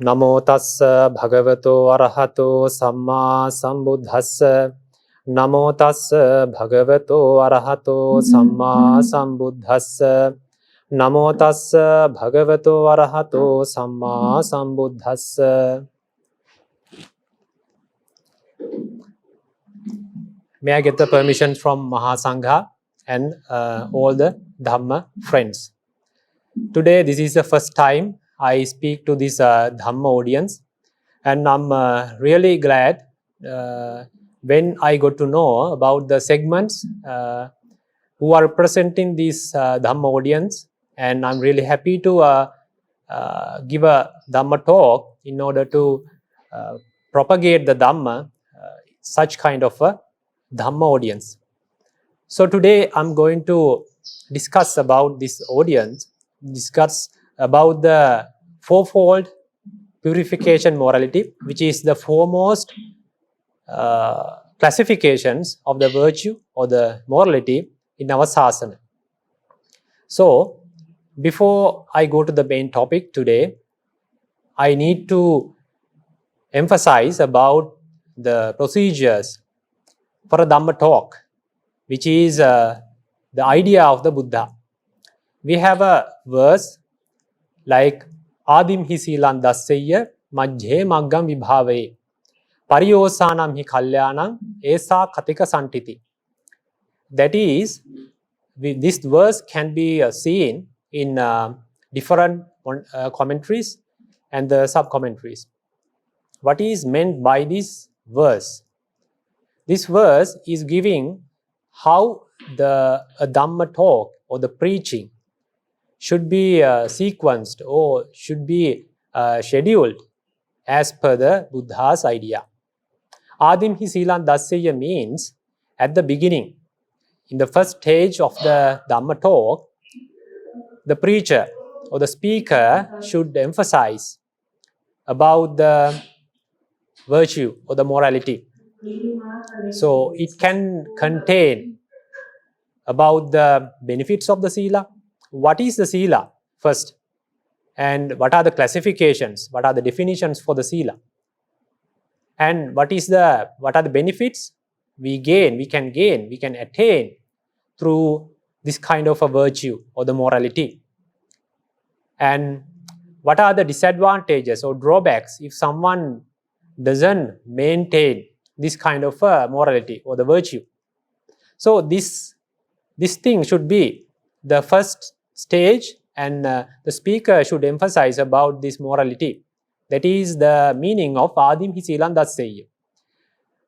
Namo tassa bhagavato arahato samma sambuddhassa. Namo tassa bhagavato arahato samma sambuddhassa. Namo tassa bhagavato arahato samma sambuddhassa. May I get the permission from Mahasangha and all the Dhamma friends. Today, this is the first time I speak to this Dhamma audience, and I'm really glad when I got to know about the segments who are representing this Dhamma audience, and I'm really happy to give a Dhamma talk in order to propagate the Dhamma, such kind of a Dhamma audience. So today I'm going to discuss about this audience, discuss about the fourfold purification morality, which is the foremost classifications of the virtue or the morality in our sasana. So before I go to the main topic today, I need to emphasize about the procedures for a Dhamma talk, which is the idea of the Buddha. We have a verse like Adim hi silan dassaya majhe maggam vibhave pariyosanam hi kalyanam esa katika santiti. That is, this verse can be seen in different commentaries and the sub-commentaries. What is meant by this verse? This verse is giving how the Dhamma talk or the preaching should be sequenced or should be scheduled as per the Buddha's idea. Adim hi silan dassaya means at the beginning, in the first stage of the Dhamma talk, the preacher or the speaker should emphasize about the virtue or the morality. So it can contain about the benefits of the sila. What is the sila first? And what are the classifications? What are the definitions for the sila? And what are the benefits we can attain through this kind of a virtue or the morality? And what are the disadvantages or drawbacks if someone doesn't maintain this kind of morality or the virtue? So this thing should be the first stage, and the speaker should emphasize about this morality. That is the meaning of Adim hi silan dassaya.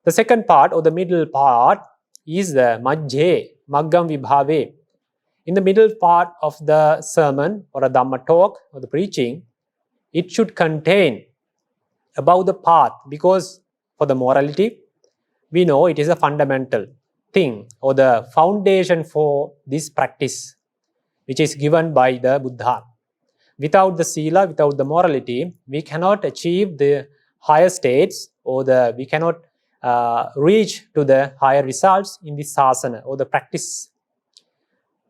The second part or the middle part is the majhe maggam vibhave. In the middle part of the sermon or a Dhamma talk or the preaching, it should contain about the path, because for the morality, we know it is a fundamental thing or the foundation for this practice, which is given by the Buddha. Without the sila, without the morality, we cannot achieve the higher states or we cannot reach to the higher results in this sasana or the practice.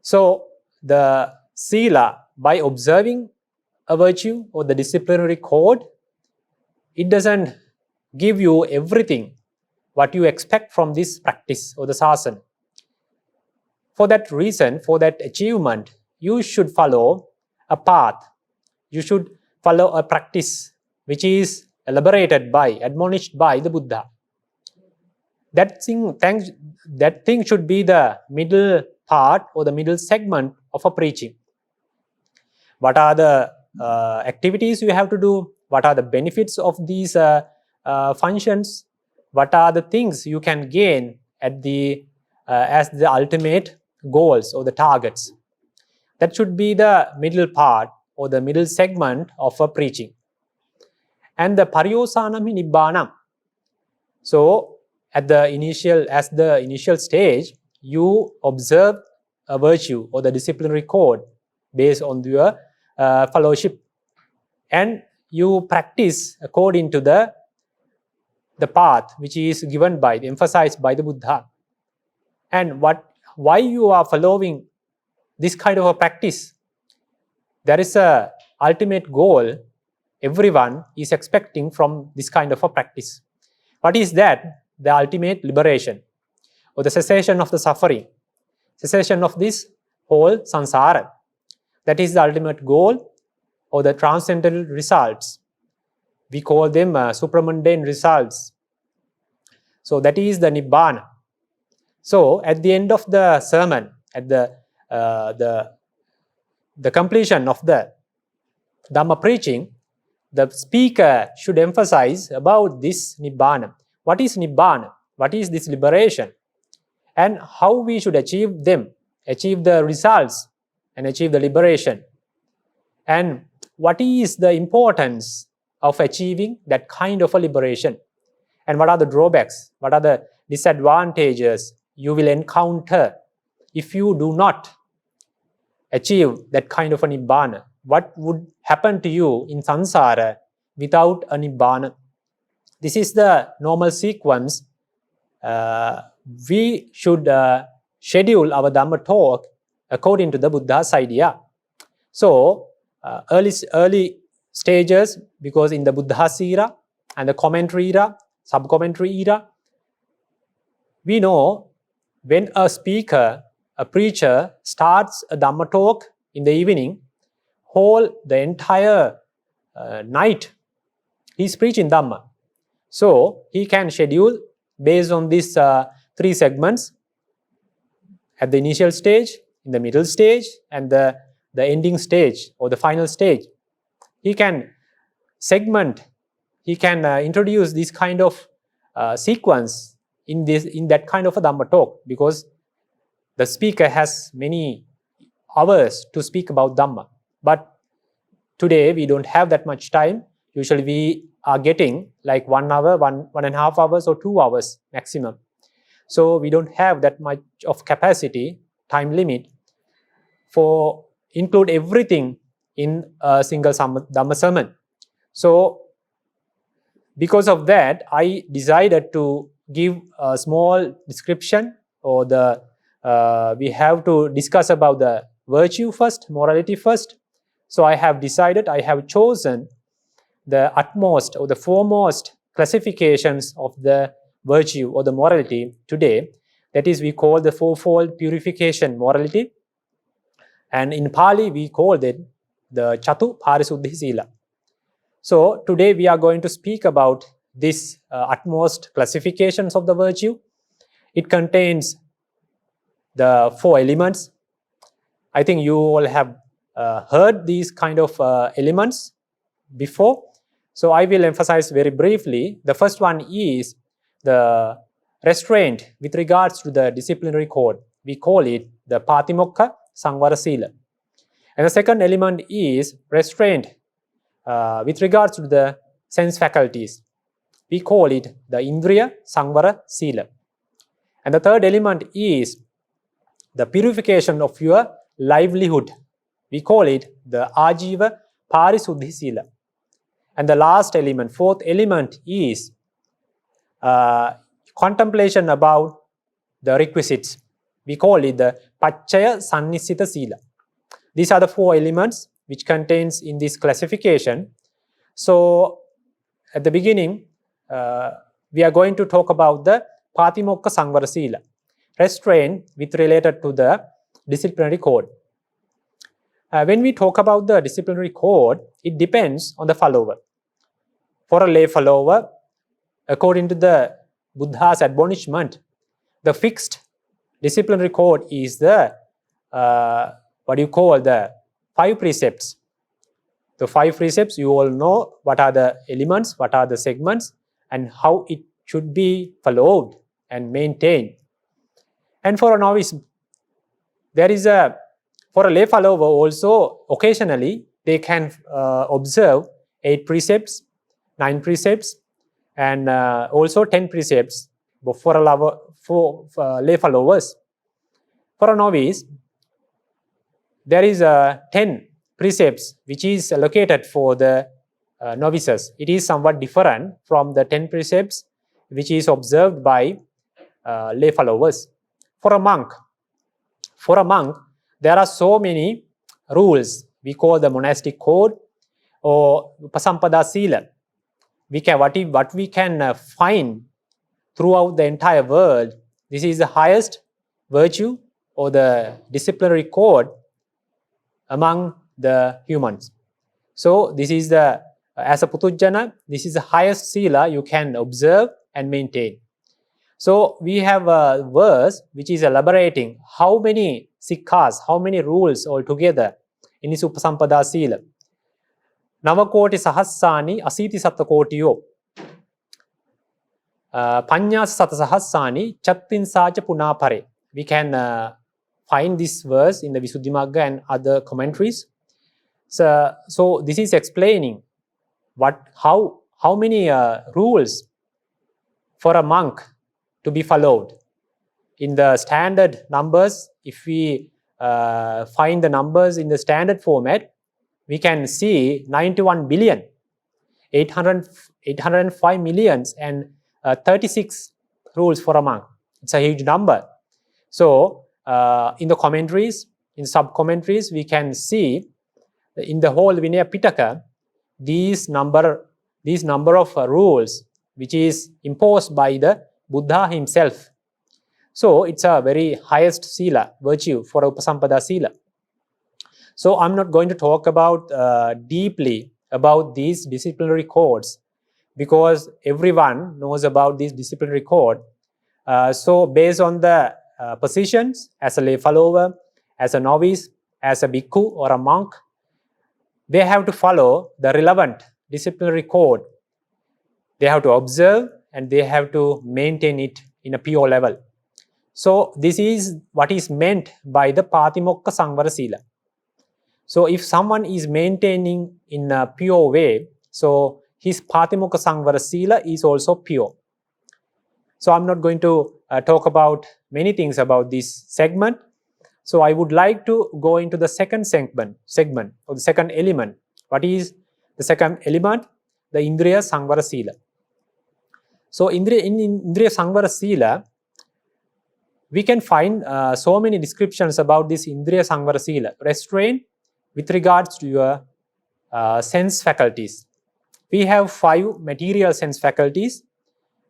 So the sila, by observing a virtue or the disciplinary code, it doesn't give you everything what you expect from this practice or the sasana. For that reason, for that achievement, you should follow a path. You should follow a practice which is admonished by the Buddha. That thing should be the middle part or the middle segment of a preaching. What are the activities you have to do? What are the benefits of these functions? What are the things you can gain at as the ultimate goals or the targets? That should be the middle part or the middle segment of a preaching. And the pariyosanam hi nibbanam. So as the initial stage, you observe a virtue or the disciplinary code based on your fellowship, and you practice according to the path which is emphasized by the Buddha. And why you are following this kind of a practice? There is a ultimate goal everyone is expecting from this kind of a practice. What is that? The ultimate liberation, or the cessation of the suffering, cessation of this whole samsara. That is the ultimate goal, or the transcendental results. We call them supramundane results. So that is the Nibbana. So at the end of the sermon, at the completion of the Dhamma preaching, the speaker should emphasize about this Nibbana. What is Nibbana? What is this liberation? And how we should achieve them, achieve the results and achieve the liberation. And what is the importance of achieving that kind of a liberation? And what are the drawbacks? What are the disadvantages you will encounter if you do not achieve that kind of a Nibbana? What would happen to you in samsara without a Nibbana? This is the normal sequence. We should schedule our Dhamma talk according to the Buddha's idea. So, early stages, because in the Buddha's era and the commentary era, sub-commentary era, we know when a speaker, a preacher starts a Dhamma talk in the evening, the entire night he's preaching Dhamma. So he can schedule based on these 3 segments at the initial stage, in the middle stage, and the ending stage or the final stage. He can segment, he can introduce this kind of sequence in that kind of a Dhamma talk, because the speaker has many hours to speak about Dhamma. But today we don't have that much time. Usually we are getting like 1 hour, 1.5 hours or 2 hours maximum. So we don't have that much of capacity, time limit for include everything in a single Dhamma sermon. So because of that, I decided to give a small description, or we have to discuss about the virtue first, morality first. So I have chosen the utmost or the foremost classifications of the virtue or the morality today. That is, we call the fourfold purification morality. And in Pali, we call it the Chatu Parisuddhi Sila. So today we are going to speak about this utmost classifications of the virtue. It contains the 4 elements. I think you all have heard these kind of elements before. So I will emphasize very briefly. The first one is the restraint with regards to the disciplinary code. We call it the Patimokha Sangvara Sila. And the second element is restraint with regards to the sense faculties. We call it the Indriya Sangvara Sila. And the third element is the purification of your livelihood. We call it the Ajiva Parisuddhi Sila. And the last element, 4th element, is contemplation about the requisites. We call it the Pacchaya Sannissita Sila. These are the 4 elements which contains in this classification. So at the beginning, we are going to talk about the Patimokha Sangvara Sila, restraint with related to the disciplinary code. When we talk about the disciplinary code, it depends on the follower. For a lay follower, according to the Buddha's admonishment, the fixed disciplinary code is the the 5 precepts. The 5 precepts, you all know what are the elements, what are the segments, and how it should be followed and maintained. And for a novice, for a lay follower also, occasionally they can observe 8 precepts, 9 precepts, and also 10 precepts for lay followers. For a novice, there is 10 precepts which is allocated for the novices. It is somewhat different from the 10 precepts which is observed by lay followers. For a monk, there are so many rules. We call the monastic code, or Upasampada Sila. What we can find throughout the entire world, this is the highest virtue or the disciplinary code among the humans. So this is as a Putujjana, this is the highest Sila you can observe and maintain. So we have a verse which is elaborating how many sikkhaas, how many rules altogether in this Upasampada Sila. Navakoti sahassani asiti sattakotiyo. Panya sata sahassani chattinsacha punapare. We can find this verse in the Visuddhimagga and other commentaries. So this is explaining how many rules for a monk to be followed. In the standard numbers, if we find the numbers in the standard format, we can see 91 billion, 805 millions and 36 rules for a monk. It's a huge number. So in the commentaries, in sub-commentaries, we can see in the whole Vinaya Pitaka, these number of rules which is imposed by the Buddha himself. So it's a very highest Sila, virtue for Upasampada Sila. So I'm not going to talk about deeply about these disciplinary codes because everyone knows about this disciplinary code. So based on the positions as a lay follower, as a novice, as a bhikkhu or a monk, they have to follow the relevant disciplinary code. They have to observe and they have to maintain it in a pure level. So this is what is meant by the Patimokka Sangvara Sila. So if someone is maintaining in a pure way, so his Patimokka Sangvara Sila is also pure. So I'm not going to talk about many things about this segment. So I would like to go into the second segment or the second element. What is the second element? The Indriya Sangvara Sila. So in Indriya Sangvara Sila, we can find so many descriptions about this Indriya Sangvara Sila. Restraint with regards to your sense faculties. We have 5 material sense faculties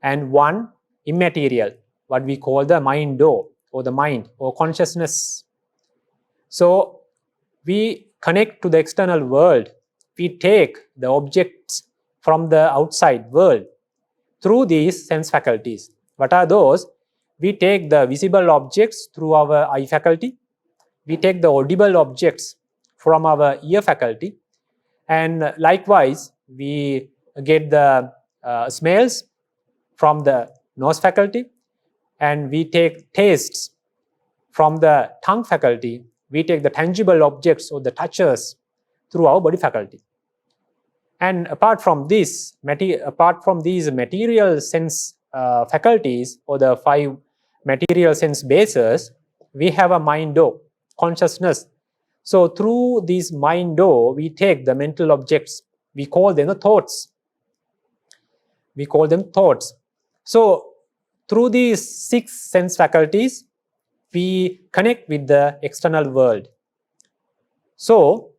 and 1 immaterial, what we call the mind door or the mind or consciousness. So we connect to the external world. We take the objects from the outside world through these sense faculties. What are those? We take the visible objects through our eye faculty. We take the audible objects from our ear faculty. And likewise, we get the smells from the nose faculty. And we take tastes from the tongue faculty. We take the tangible objects or the touches through our body faculty. And apart from these material sense faculties or the 5 material sense bases, we have a mind door, consciousness. So through this mind door, we take the mental objects. We call them the thoughts. We call them thoughts. So through these 6 sense faculties, we connect with the external world. So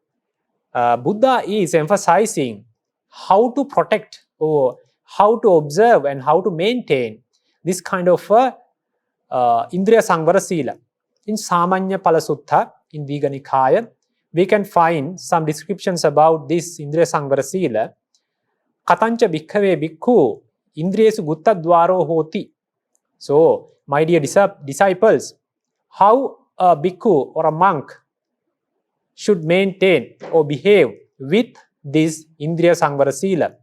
Buddha is emphasizing how to protect or how to observe and how to maintain this kind of Indriya Sangvara Sila. In Samanya Pala Sutta, in Digha Nikaya, we can find some descriptions about this Indriya Sangvara Sila. Katancha bhikkhave bhikkhu indriyesu gutta dwaro hoti. So, my dear disciples, how a bhikkhu or a monk should maintain or behave with this Indriya Sangvara Sila,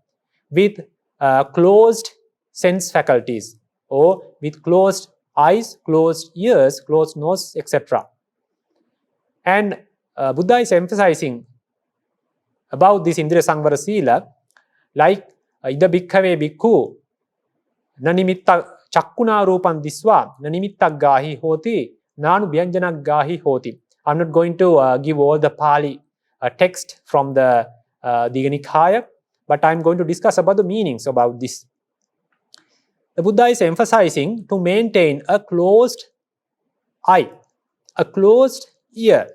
with closed sense faculties or with closed eyes, closed ears, closed nose, etc. And Buddha is emphasizing about this Indriya Sangvara Sila, like ida bhikkhave bhikkhu nanimitta chakkuna rupam diswa nanimitta gahi hoti nanu vyanjana gahi hoti. I'm not going to give all the Pali text from the Digha Nikaya, but I'm going to discuss about the meanings about this. The Buddha is emphasizing to maintain a closed eye, a closed ear.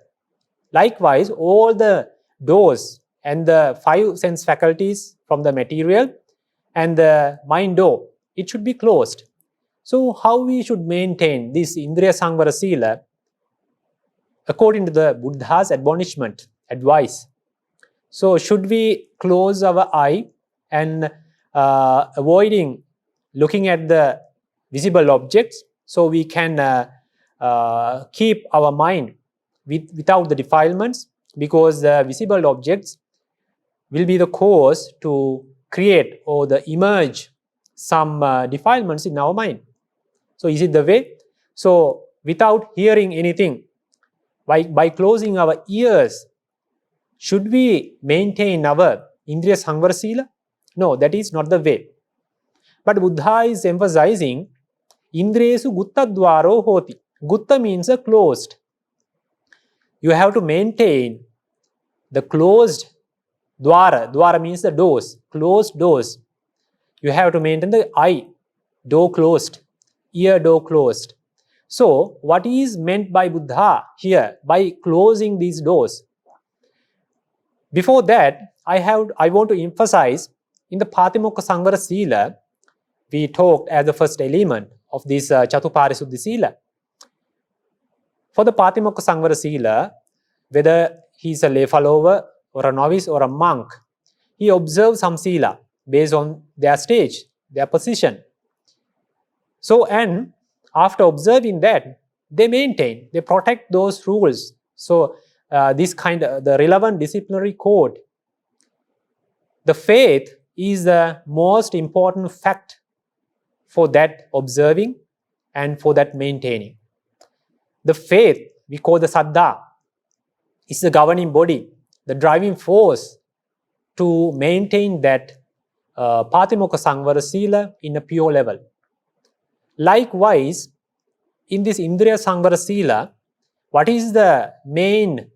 Likewise, all the doors and the 5 sense faculties from the material and the mind door, it should be closed. So how we should maintain this Indriya Sangvara Sila according to the Buddha's admonishment, advice? So should we close our eye and avoiding looking at the visible objects, so we can keep our mind without the defilements, because the visible objects will be the cause to create or the emerge some defilements in our mind. So is it the way? So without hearing anything, by closing our ears, should we maintain our Indriya Sangvara Sila? No, that is not the way. But Buddha is emphasizing Indriyesu Gutta Dwaro Hoti. Gutta means a closed. You have to maintain the closed Dwara. Dwara means the doors, closed doors. You have to maintain the eye door closed, ear door closed. So what is meant by Buddha here by closing these doors? Before that, I want to emphasize in the Patimokka Sangvara Sila, we talked as the first element of this Chatupārisuddhi Sila. For the Patimokka Sangvara Sila, whether he is a lay follower or a novice or a monk, he observes some Sila based on their stage, their position. So, and after observing that, they maintain, they protect those rules. So, this kind of the relevant disciplinary code. The faith is the most important fact for that observing and for that maintaining. The faith, we call the Saddha, is the governing body, the driving force to maintain that Patimokka Sangvara Sila in a pure level. Likewise, in this Indriya Sangvara Sila, what is the main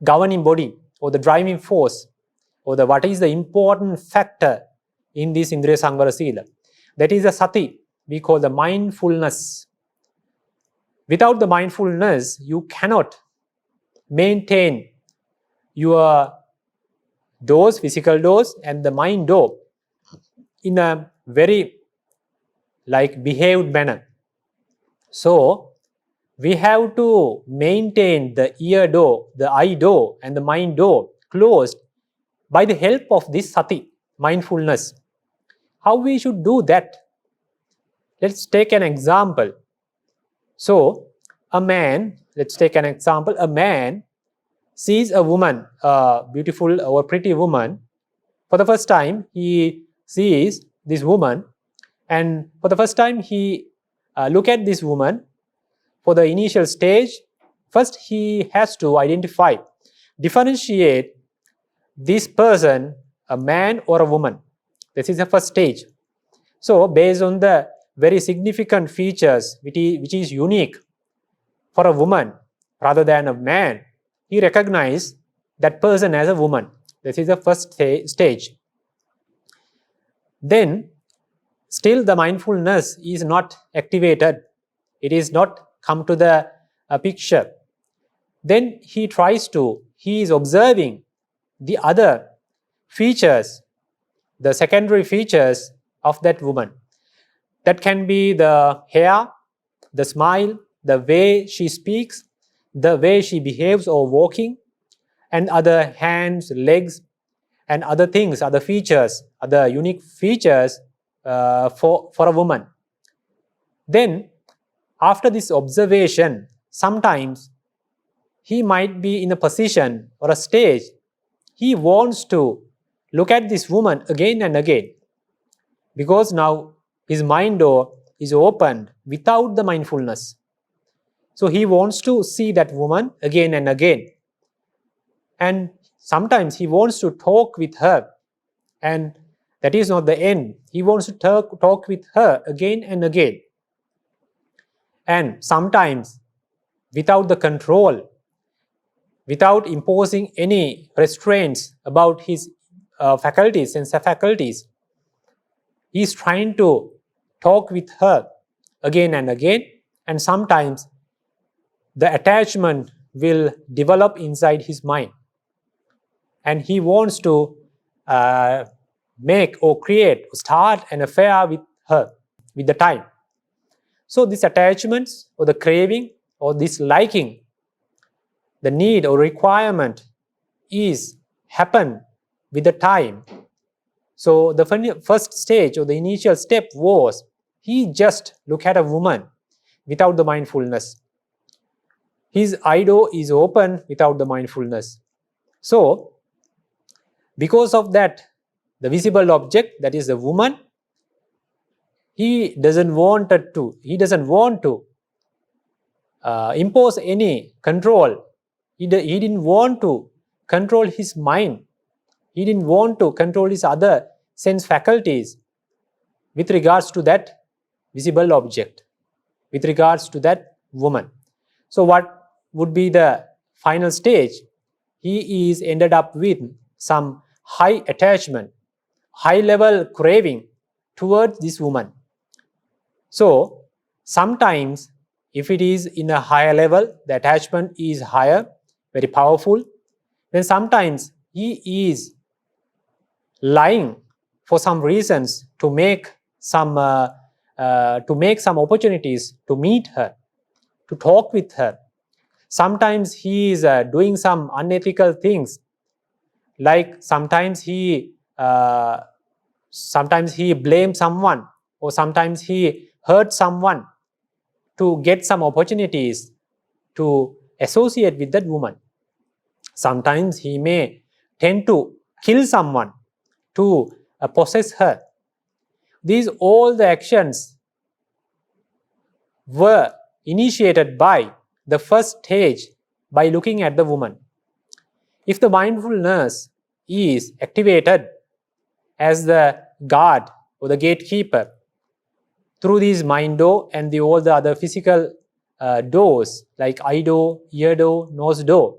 governing body or the driving force, or what is the important factor in this Indriya Sangvara Sila? That is the sati, we call the mindfulness. Without the mindfulness, you cannot maintain your doors, physical doors, and the mind door in a very behaved manner. So we have to maintain the ear door, the eye door, and the mind door closed by the help of this sati, mindfulness. How we should do that? Let's take an example. So a man, let's take an example, a man sees a woman, a beautiful or pretty woman. For the first time, he sees this woman, and for the first time, he look at this woman. For the initial stage, first he has to identify, differentiate this person, a man or a woman. This is the first stage. So based on the very significant features which is unique for a woman rather than a man, he recognizes that person as a woman. This is the first stage. Then still the mindfulness is not activated. It is not come to the picture. Then he is observing the other features, the secondary features of that woman. That can be the hair, the smile, the way she speaks, the way she behaves or walking, and other hands, legs, and other things, other features, other unique features for a woman. Then after this observation, sometimes he might be in a position or a stage, he wants to look at this woman again and again, because now his mind door is opened without the mindfulness. So he wants to see that woman again and again. And sometimes he wants to talk with her, and that is not the end. He wants to talk with her again and again. And sometimes, without the control, without imposing any restraints about his faculties, sense faculties, he is trying to talk with her again and again, and sometimes the attachment will develop inside his mind. and he wants to make or create, start an affair with her, with the time. So these attachments or the craving or this liking, the need or requirement is happen with the time. So the first stage or the initial step was he just look at a woman without the mindfulness. His eye door is open without the mindfulness. So because of that, the visible object, that is the woman, he doesn't want to impose any control. He didn't want to control his mind. He didn't want to control his other sense faculties with regards to that visible object, with regards to that woman. So what would be the final stage? He is ended up with some high attachment, high level craving towards this woman. So sometimes if it is in a higher level, the attachment is higher, very powerful, then sometimes he is lying for some reasons to make some opportunities to meet her, to talk with her. Sometimes he is doing some unethical things, like sometimes he blames someone, or sometimes he hurt someone to get some opportunities to associate with that woman. Sometimes he may tend to kill someone to possess her. These all the actions were initiated by the first stage, by looking at the woman. If the mindfulness is activated as the guard or the gatekeeper through these mind door and all the other physical doors like eye door, ear door, nose door,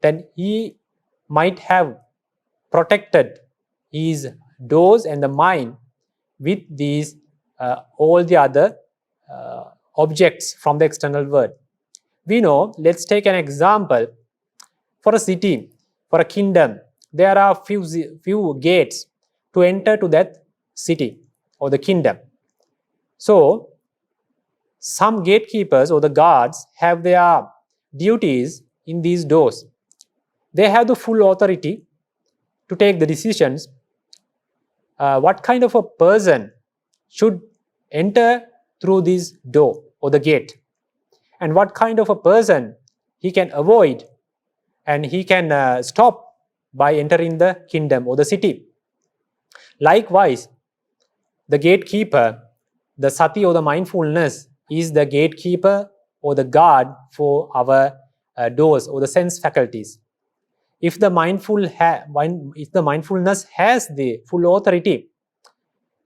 then he might have protected his doors and the mind with these all the other objects from the external world. We know, let's take an example. For a city, for a kingdom, there are few gates to enter to that city or the kingdom. So some gatekeepers or the guards have their duties in these doors. They have the full authority to take the decisions. What kind of a person should enter through this door or the gate, and what kind of a person he can avoid and he can stop by entering the kingdom or the city. Likewise, the gatekeeper, the sati or the mindfulness, is the gatekeeper or the guard for our doors or the sense faculties. If the mindfulness has the full authority,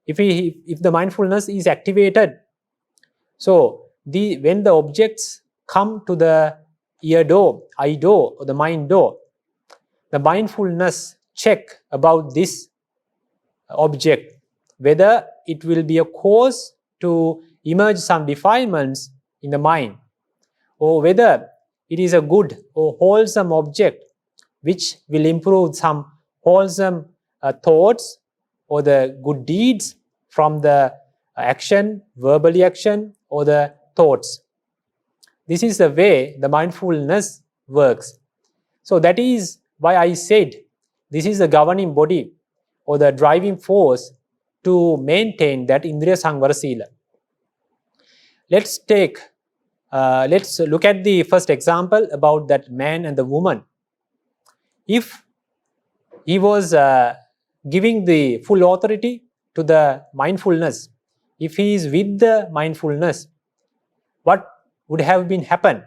if the mindfulness is activated, so when the objects come to the ear door, eye door, or the mind door, the mindfulness check about this object, whether it will be a cause to emerge some defilements in the mind, or whether it is a good or wholesome object which will improve some wholesome thoughts or the good deeds from the action, verbal action, or the thoughts. This is the way the mindfulness works. So that is why I said this is the governing body or the driving force to maintain that Indriya Samvara Sila. Let's look at the first example about that man and the woman. If he was giving the full authority to the mindfulness, if he is with the mindfulness, what would have been happen?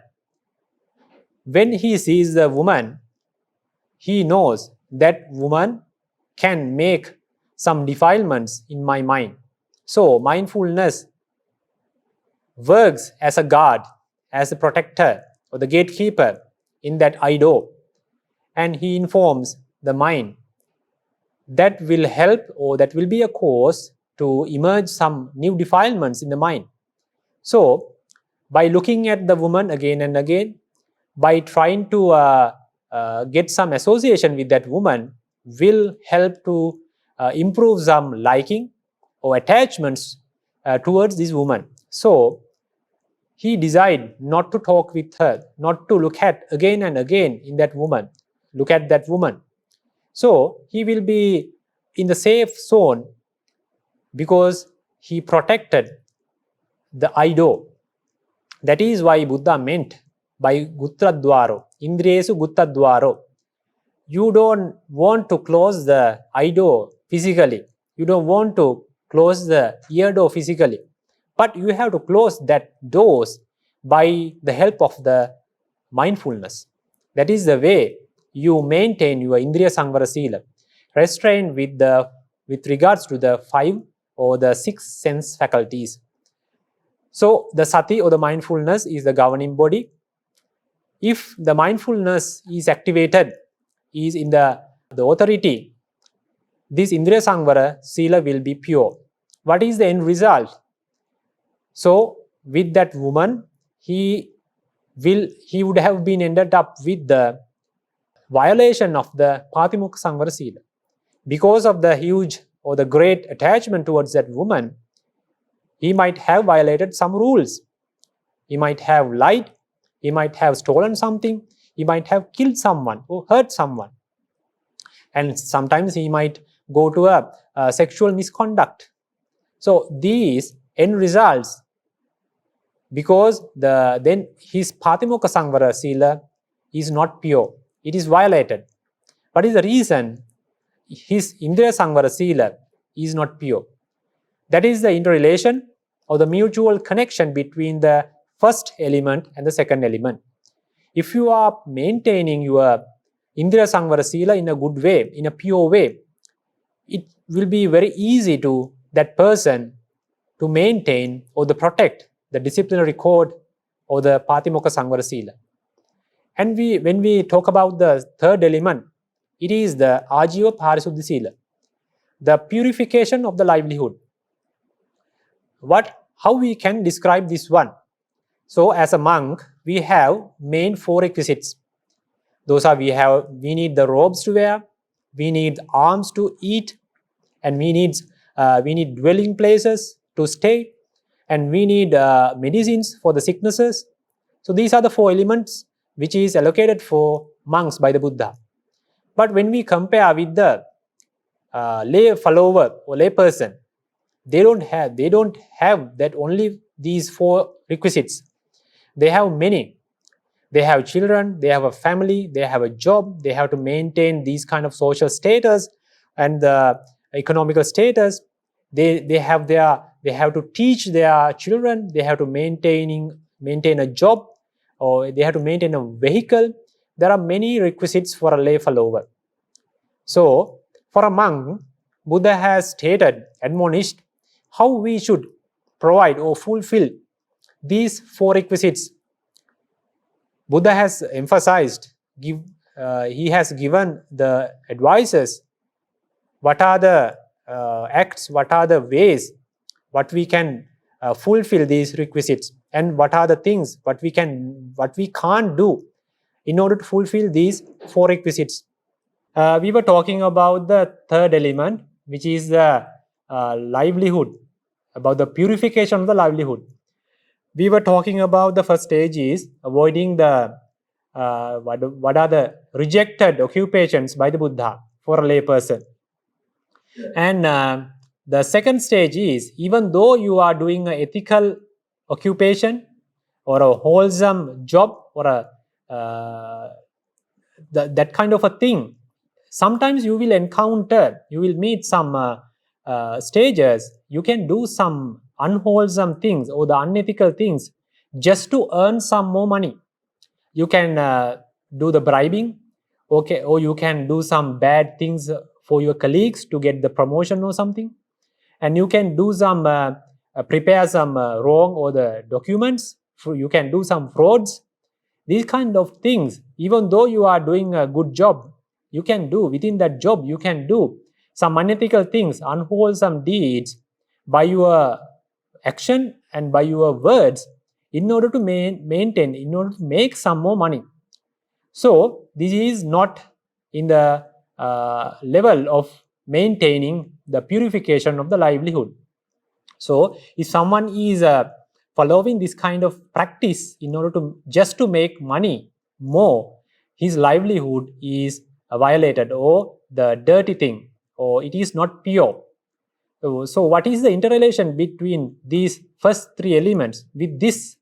When he sees the woman, he knows that woman can make some defilements in my mind. So mindfulness works as a guard, as a protector or the gatekeeper in that eye door, and he informs the mind that will help or that will be a cause to emerge some new defilements in the mind. So by looking at the woman again and again, by trying to get some association with that woman will help to improve some liking or attachments towards this woman. So he decided not to talk with her, not to look at again and again in that woman, look at that woman. So he will be in the safe zone because he protected the idol. That is why Buddha meant by Guttadwaro, Indriyesu Guttadwaro. You don't want to close the eye door physically. You don't want to close the ear door physically. But you have to close that doors by the help of the mindfulness. That is the way you maintain your Indriya Samvara Sila, restrained with regards to the 5 or the 6 sense faculties. So the sati or the mindfulness is the governing body. If the mindfulness is activated, is in the authority, this Indriya Samvara Sila will be pure. What is the end result? So with that woman, he would have been ended up with the violation of the Patimokha Samvara Sila. Because of the huge or the great attachment towards that woman, he might have violated some rules. He might have lied, he might have stolen something, he might have killed someone or hurt someone. And sometimes he might go to a sexual misconduct. So these end results, because then his Patimokha Samvara Sila is not pure. It is violated. What is the reason? His Indriya Samvara Sila is not pure. That is the interrelation or the mutual connection between the first element and the second element. If you are maintaining your Indriya Samvara Sila in a good way, in a pure way, it will be very easy to that person to maintain or to protect the disciplinary code or the Patimokha Samvara Sila. And when we talk about the third element, it is the Ajiva Parisuddhi Sila, the purification of the livelihood. How we can describe this one? So as a monk, we have main 4 requisites. Those are we need the robes to wear, we need alms to eat, and we need dwelling places to stay, and we need medicines for the sicknesses. So these are the 4 elements which is allocated for monks by the Buddha. But when we compare with the lay follower or lay person, they don't have that only these 4 requisites. They have many. They have children, they have a family, they have a job, they have to maintain these kind of social status and the economical status. They have to teach their children, they have to maintain a job, or they have to maintain a vehicle. There are many requisites for a lay follower. So for a monk, Buddha has admonished how we should provide or fulfill these 4 requisites. Buddha has emphasized, he has given the advices, what are the acts, what are the ways, what we can fulfill these requisites, and what are the things, what we can't do in order to fulfill these 4 requisites. We were talking about the third element, which is the livelihood, about the purification of the livelihood. We were talking about the first stage is avoiding the what are the rejected occupations by the Buddha for a lay person. And the second stage is, even though you are doing an ethical occupation or a wholesome job or that kind of a thing, sometimes you will meet some stages, you can do some unwholesome things or the unethical things just to earn some more money. You can do the bribing, okay, or you can do some bad things for your colleagues to get the promotion or something, and you can do some prepare some wrong or the documents, you can do some frauds. These kind of things, even though you are doing a good job, you can do within that job, you can do some unethical things, unwholesome deeds by your action and by your words in order to maintain, in order to make some more money. So this is not in the level of maintaining the purification of the livelihood. So if someone is following this kind of practice in order to just to make money more, his livelihood is violated, or the dirty thing, or it is not pure. So what is the interrelation between these first three elements with this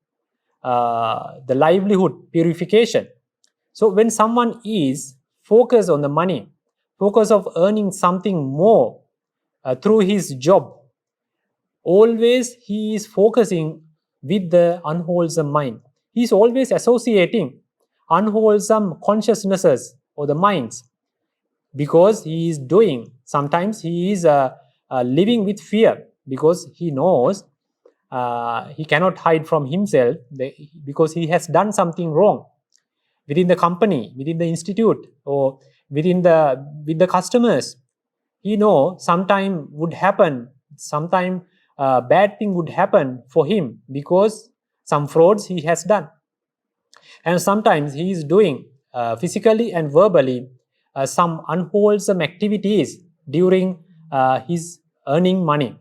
the livelihood purification? So when someone is focused on the money, focus of earning something more through his job, always he is focusing with the unwholesome mind. He is always associating unwholesome consciousnesses or the minds, because he is doing, sometimes he is living with fear, because he knows he cannot hide from himself because he has done something wrong within the company, within the institute, or with the customers. He know sometime would happen, sometime bad thing would happen for him because some frauds he has done. And sometimes he is doing physically and verbally some unwholesome activities during his earning money.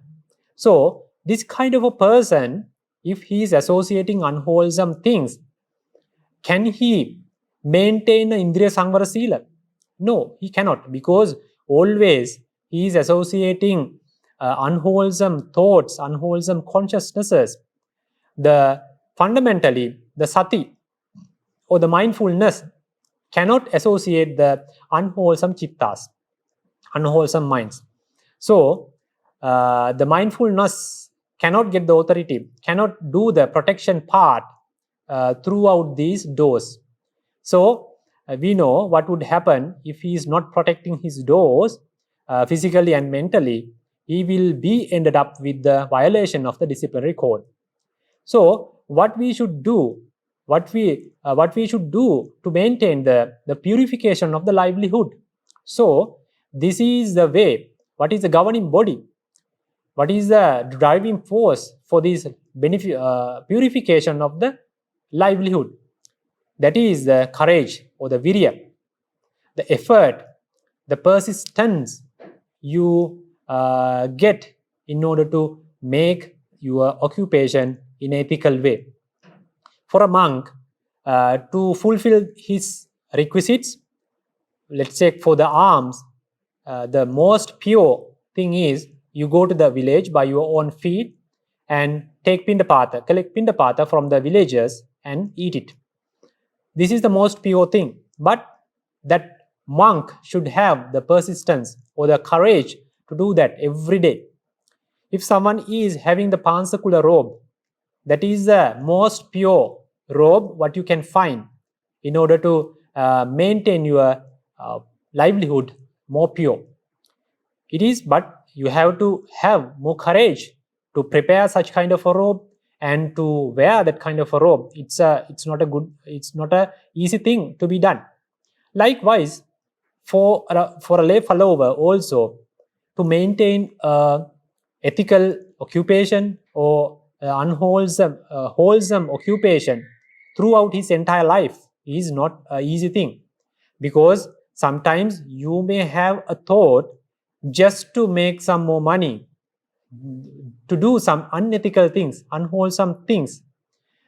So this kind of a person, if he is associating unwholesome things, can he maintain an Indriya Samvara Sila? No, he cannot, because always he is associating unwholesome thoughts, unwholesome consciousnesses. Fundamentally, the sati or the mindfulness cannot associate the unwholesome chittas, unwholesome minds. So the mindfulness cannot get the authority, cannot do the protection part throughout these doors. So we know what would happen if he is not protecting his doors physically and mentally. He will be ended up with the violation of the disciplinary code. So what we should do, what we should do to maintain the purification of the livelihood. So this is the way. What is the governing body? What is the driving force for this purification of the livelihood? That is the courage or the virya, the effort, the persistence you get in order to make your occupation in an ethical way. For a monk to fulfill his requisites, let's say for the alms, the most pure thing is you go to the village by your own feet and take pindapata, collect pindapata from the villagers and eat it. This is the most pure thing. But that monk should have the persistence or the courage to do that every day. If someone is having the pansakula robe, that is the most pure robe what you can find in order to maintain your livelihood more pure. It is, but you have to have more courage to prepare such kind of a robe and to wear that kind of a robe. It's not a easy thing to be done. Likewise, for a lay follower also, to maintain ethical occupation or unwholesome wholesome occupation throughout his entire life is not an easy thing, because sometimes you may have a thought just to make some more money, to do some unethical things, unwholesome things.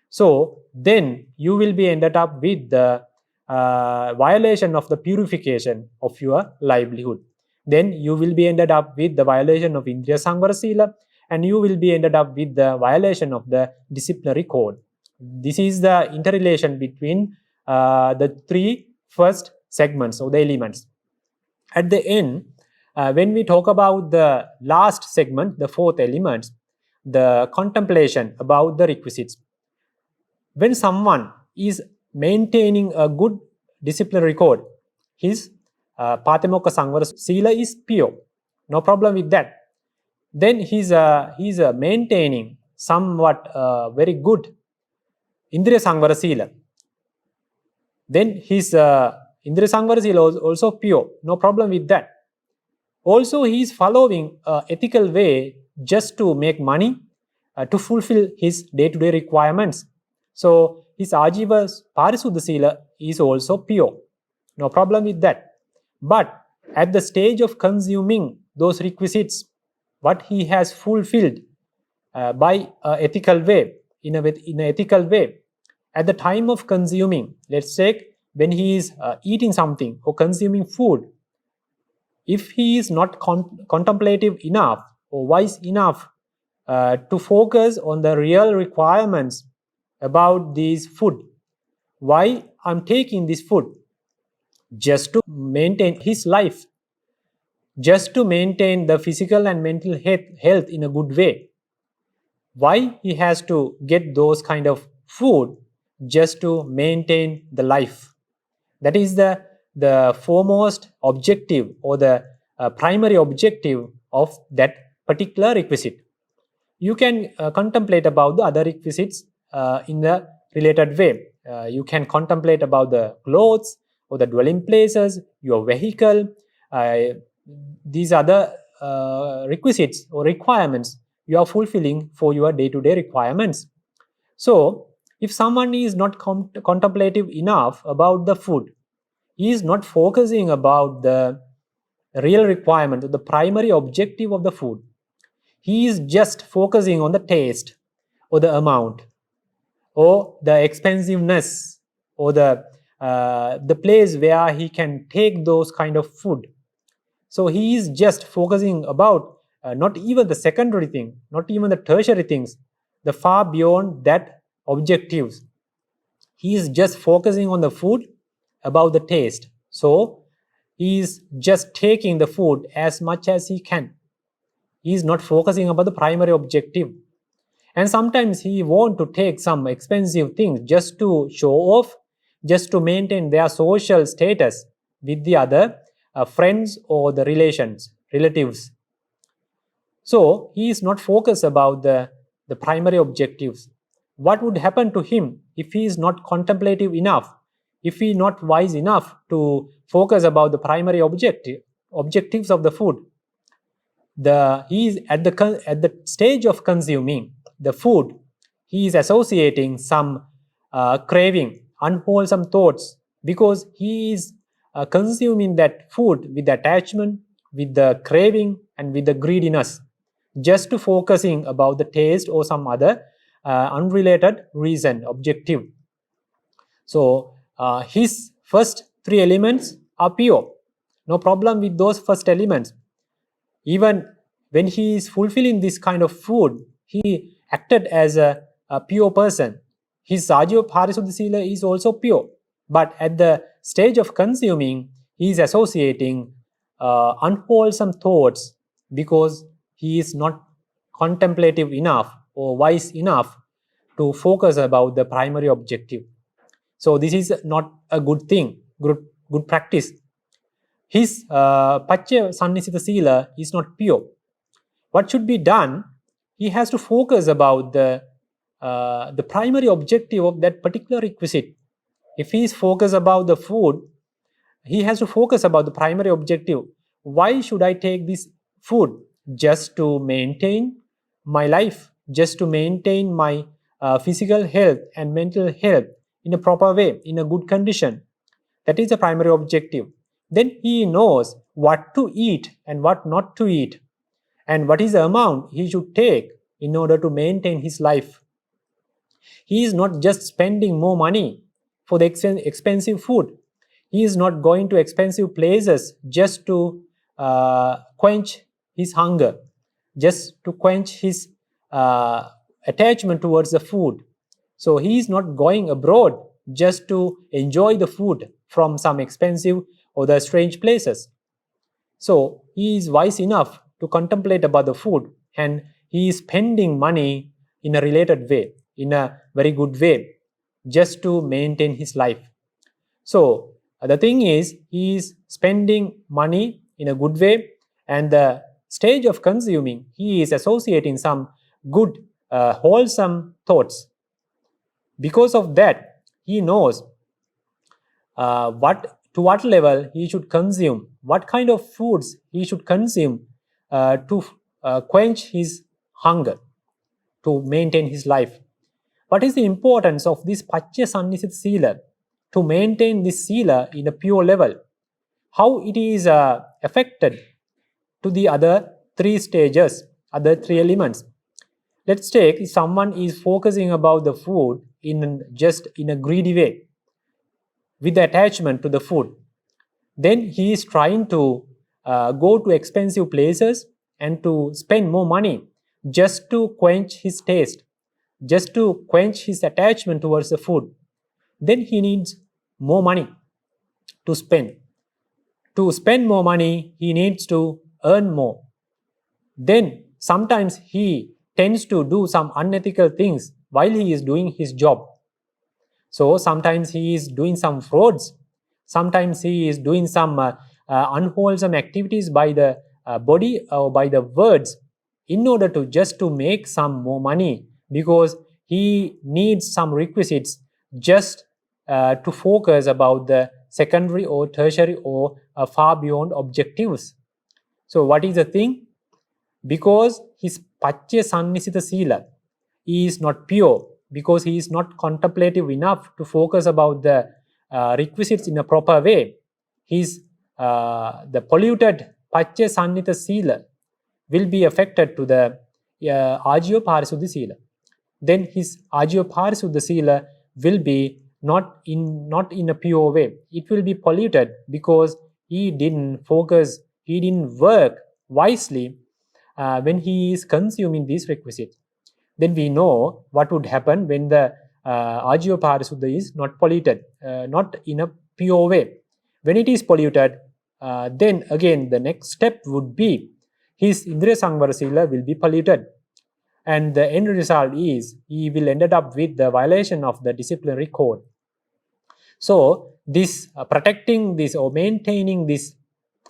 So then you will be ended up with the violation of the purification of your livelihood. Then you will be ended up with the violation of Indriya Samvara Sila, and you will be ended up with the violation of the disciplinary code. This is the interrelation between the three first segments or the elements. At the end, when we talk about the last segment, the fourth element, the contemplation about the requisites. When someone is maintaining a good disciplinary code, his Patimokka Samvara Sila is pure, no problem with that. Then he's maintaining somewhat very good Indriya Samvara Sila. Then his Indriya Samvara Sila is also pure, no problem with that. Also, he is following an ethical way just to make money, to fulfill his day-to-day requirements. So his Ajiva Parisuddha Sila is also pure. No problem with that. But at the stage of consuming those requisites, what he has fulfilled by ethical way, in an ethical way, at the time of consuming, let's say when he is eating something or consuming food, if he is not contemplative enough or wise enough to focus on the real requirements about this food, why I'm taking this food? Just to maintain his life, just to maintain the physical and mental health in a good way. Why he has to get those kind of food? Just to maintain the life. That is the foremost objective or the primary objective of that particular requisite. You can contemplate about the other requisites in the related way. You can contemplate about the clothes or the dwelling places, your vehicle. These are the requisites or requirements you are fulfilling for your day-to-day requirements. So, if someone is not contemplative enough about the food, he is not focusing about the real requirement, the primary objective of the food. He is just focusing on the taste or the amount or the expensiveness or the place where he can take those kind of food. So he is just focusing about not even the secondary thing, not even the tertiary things, the far beyond that objectives. He is just focusing on the food, about the taste. So he is just taking the food as much as he can. He is not focusing about the primary objective. And sometimes he want to take some expensive things just to show off, just to maintain their social status with the other friends or the relatives. So he is not focused about the primary objectives. What would happen to him if he is not contemplative enough, if he is not wise enough to focus about the primary objectives of the food? He is at the stage of consuming the food, he is associating some craving, unwholesome thoughts, because he is consuming that food with attachment, with the craving, and with the greediness, just to focusing about the taste or some other unrelated reason, objective. So his first three elements are pure. No problem with those first elements. Even when he is fulfilling this kind of food, he acted as a pure person. His Sajiva Parisuddha Sila is also pure. But at the stage of consuming, he is associating unwholesome thoughts because he is not contemplative enough or wise enough to focus about the primary objective. So this is not a good thing, good practice. His Pacca Sannisita Sila is not pure. What should be done? He has to focus about the primary objective of that particular requisite. If he is focused about the food, he has to focus about the primary objective. Why should I take this food? Just to maintain my life, just to maintain my physical health and mental health in a proper way, in a good condition. That is the primary objective. Then he knows what to eat and what not to eat, and what is the amount he should take in order to maintain his life. He is not just spending more money for the expensive food. He is not going to expensive places just to quench his hunger, just to quench his attachment towards the food. So he is not going abroad just to enjoy the food from some expensive or the strange places. So he is wise enough to contemplate about the food, and he is spending money in a related way, in a very good way, just to maintain his life. So the thing is, he is spending money in a good way, and the stage of consuming, he is associating some good, wholesome thoughts. Because of that, he knows to what level he should consume, what kind of foods he should consume to quench his hunger, to maintain his life. What is the importance of this Pacca Sannisita Sila to maintain this Sila in a pure level? How it is affected to the other three stages, other three elements. Let's take if someone is focusing about the food just in a greedy way, with attachment to the food. Then he is trying to go to expensive places and to spend more money just to quench his taste, just to quench his attachment towards the food. Then he needs more money to spend. To spend more money, he needs to earn more. Then sometimes he tends to do some unethical things while he is doing his job. So sometimes he is doing some frauds. Sometimes he is doing some unwholesome activities by the body or by the words in order to just to make some more money, because he needs some requisites just to focus about the secondary or tertiary or far beyond objectives. So what is the thing? Because his Pacca Sannisita Sila is not pure, because he is not contemplative enough to focus about the requisites in a proper way, the polluted Pacca Sannita Sila will be affected to the Ajiva Parisuddha Sila. Then his Ajiva Parisuddha Sila will be not in a pure way. It will be polluted because he didn't focus, he didn't work wisely when he is consuming these requisites. Then we know what would happen when the Ajiva Parisuddha is not polluted, not in a pure way. When it is polluted, then again the next step would be his Indriya Samvara Sila will be polluted. And the end result is he will end up with the violation of the disciplinary code. So this protecting this or maintaining this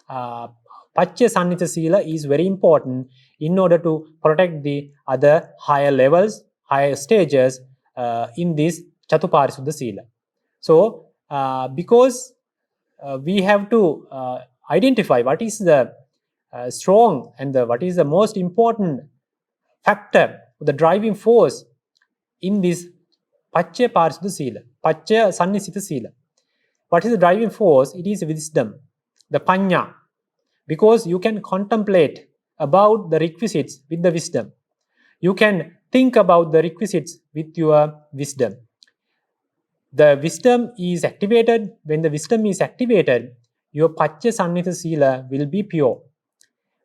Pacca Sannita Sila is very important in order to protect the other higher levels, higher stages in this Chatuparisuddha Sila. So because we have to identify what is the strong and what is the most important factor, the driving force in this Pacca Parisuddha Sila, Pacca Sannisita Sila. What is the driving force? It is wisdom, the Panya. Because you can contemplate about the requisites with the wisdom. You can think about the requisites with your wisdom. The wisdom is activated. When the wisdom is activated, your Pacca Sannita Sila will be pure.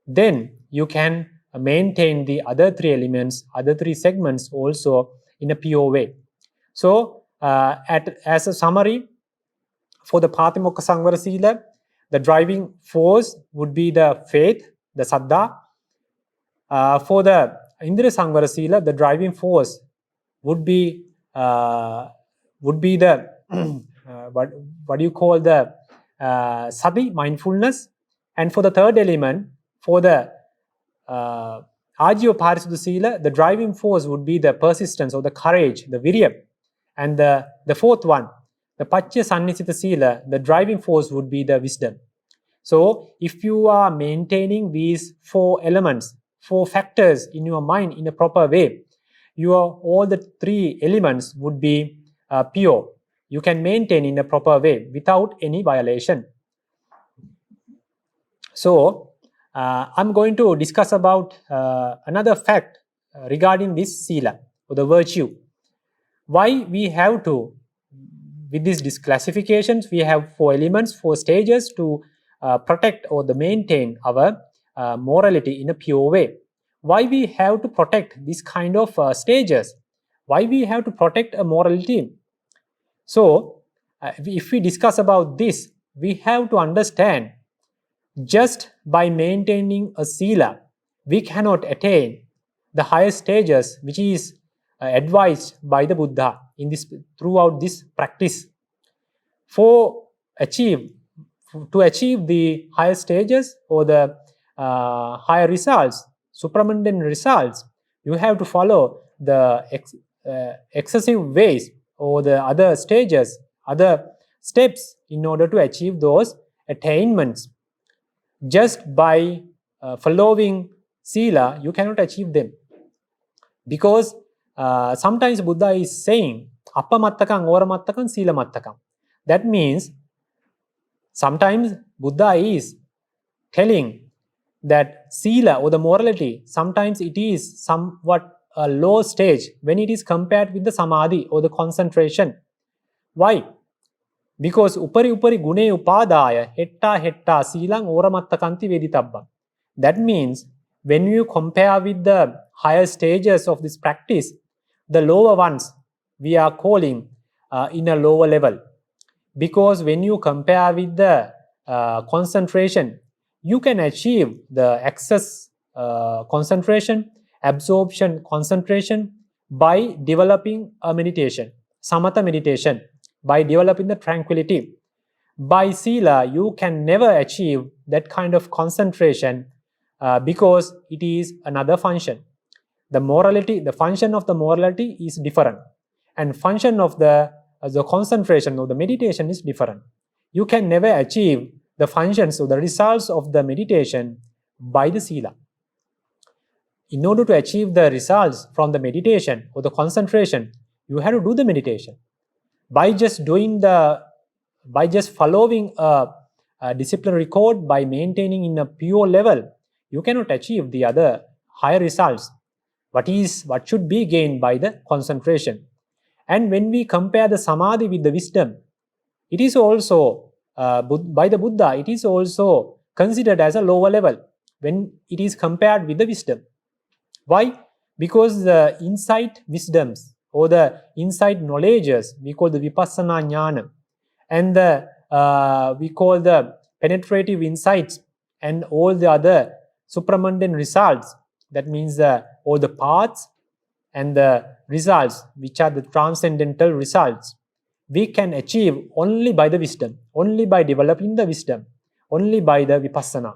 Then you can maintain the other three elements, other three segments also in a pure way. So, as a summary, for the Patimokka Samvara Sila, the driving force would be the faith, the saddha. For the Indriya Samvara Sila, the driving force would be the what do you call the sati, mindfulness. And for the third element, for the Ajiva Parisuddha Sila, the driving force would be the persistence or the courage, the virya. And the fourth one, the Pacca Sannisita Sila, the driving force would be the wisdom. So if you are maintaining these four elements, four factors in your mind in a proper way, all the three elements would be pure. You can maintain in a proper way without any violation. So I'm going to discuss about another fact regarding this sila or the virtue. Why we have to, with these classifications, we have four elements, four stages to protect or the maintain our morality in a pure way. Why we have to protect this kind of stages? Why we have to protect a morality? So if we discuss about this, we have to understand just by maintaining a sila, we cannot attain the highest stages which is advised by the Buddha throughout this practice. To achieve the higher stages or the higher results, supramundane results, you have to follow the excessive ways or the other stages, other steps in order to achieve those attainments. Just by following sila, you cannot achieve them, because sometimes Buddha is saying appamattakan, oramattakan, silamattakan. That means sometimes Buddha is telling that sila or the morality, sometimes it is somewhat a low stage when it is compared with the samadhi or the concentration. Why? Because upari gune upadaya hetta silang oramattakanti veditabba. That means when you compare with the higher stages of this practice, the lower ones we are calling in a lower level. Because when you compare with the concentration, you can achieve the excess concentration, absorption concentration by developing a meditation, samatha meditation, by developing the tranquility. By sila, you can never achieve that kind of concentration because it is another function. The morality, the function of the morality is different, and function of the concentration or the meditation is different. You can never achieve the functions or the results of the meditation by the sila. In order to achieve the results from the meditation or the concentration, you have to do the meditation. By just following a disciplinary code, by maintaining in a pure level, you cannot achieve the other higher results. What should be gained by the concentration. And when we compare the samadhi with the wisdom, it is also by the Buddha, it is also considered as a lower level when it is compared with the wisdom. Why? Because the insight wisdoms or the insight knowledges we call the vipassana jnana, and we call the penetrative insights and all the other supramundane results. That means all the paths and the results which are the transcendental results, we can achieve only by the wisdom, only by developing the wisdom, only by the vipassana.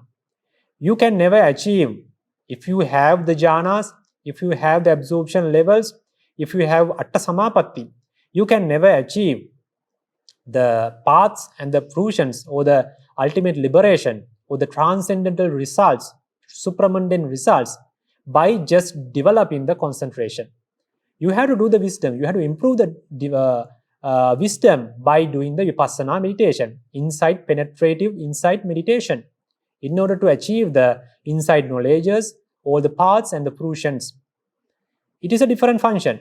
You can never achieve if you have the jhanas, if you have the absorption levels, if you have atta samapatti, you can never achieve the paths and the fruitions or the ultimate liberation or the transcendental results, supramundane results, by just developing the concentration. You have to do the wisdom. You have to improve the wisdom by doing the vipassana meditation, insight, penetrative insight meditation, in order to achieve the insight knowledges, all the paths and the fruitions. It is a different function.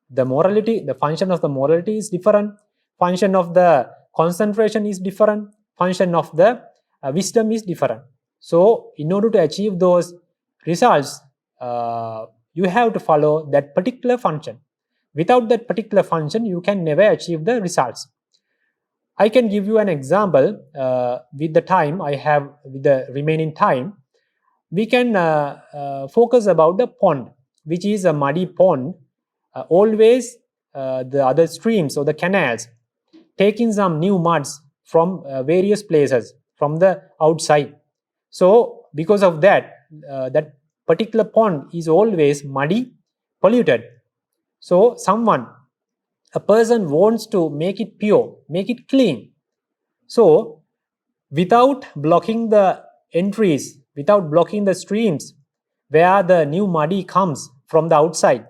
The morality, the function of the morality is different. Function of the concentration is different. Function of the wisdom is different. So, in order to achieve those results, you have to follow that particular function. Without that particular function, you can never achieve the results. I can give you an example with the time I have, with the remaining time. We can focus about the pond, which is a muddy pond. Always the other streams or the canals taking some new muds from various places from the outside. So because of that, that particular pond is always muddy, polluted. So a person wants to make it pure, make it clean. So without blocking the entries, without blocking the streams where the new muddy comes from the outside,